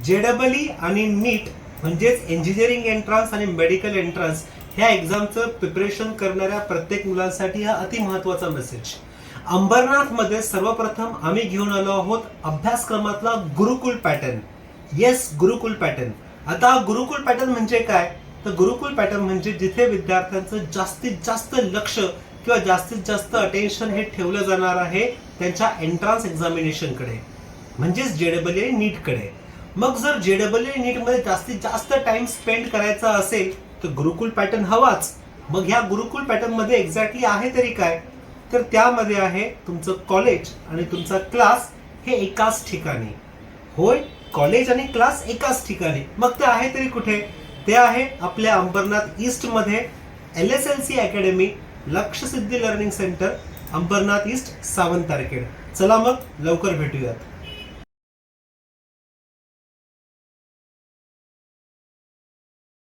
JEE आणि नीट म्हणजेच engineering entrance आणि मेडिकल एंट्रन्स ह्या एक्झामचं प्रिपरेशन करणाऱ्या प्रत्येक मुलांसाठी हा अति महत्वाचा मेसेज. अंबरनाथ मध्ये सर्वप्रथम आम्ही घेऊन आलो आहोत अभ्यासक्रमातला गुरुकुल पॅटर्न. येस, गुरुकुल पॅटर्न. आता गुरुकुल पॅटर्न म्हणजे काय? तर गुरुकुल पॅटर्न म्हणजे जिथे विद्यार्थ्यांचं जास्तीत जास्त लक्ष किंवा जास्तीत जास्त अटेन्शन हे ठेवलं जाणार आहे त्यांच्या एंट्रन्स एक्झामिनेशन कडे, म्हणजेच JEE आणि नीट कडे. मग जर JEE आणि नीट मध्ये जास्तीत जास्त टाइम स्पेंड करायचा असेल तर गुरुकुल पॅटर्न हवाच. मग ह्या गुरुकुल पॅटर्न मध्ये एक्झॅक्टली आहे तरी काय? तर त्यामध्ये आहे तुमचं कॉलेज आणि तुमचा क्लास हे एकाच ठिकाणी. होय, कॉलेज आणि क्लास एकाच ठिकाणी. मग ते आहे तरी कुठे? ते आहे आपल्या अंबरनाथ ईस्ट मध्ये LSLC academy, Lakshya Siddhi learning centre, Ambernath east, Sawant Tarkhed. चला मग लवकर भेटूयात.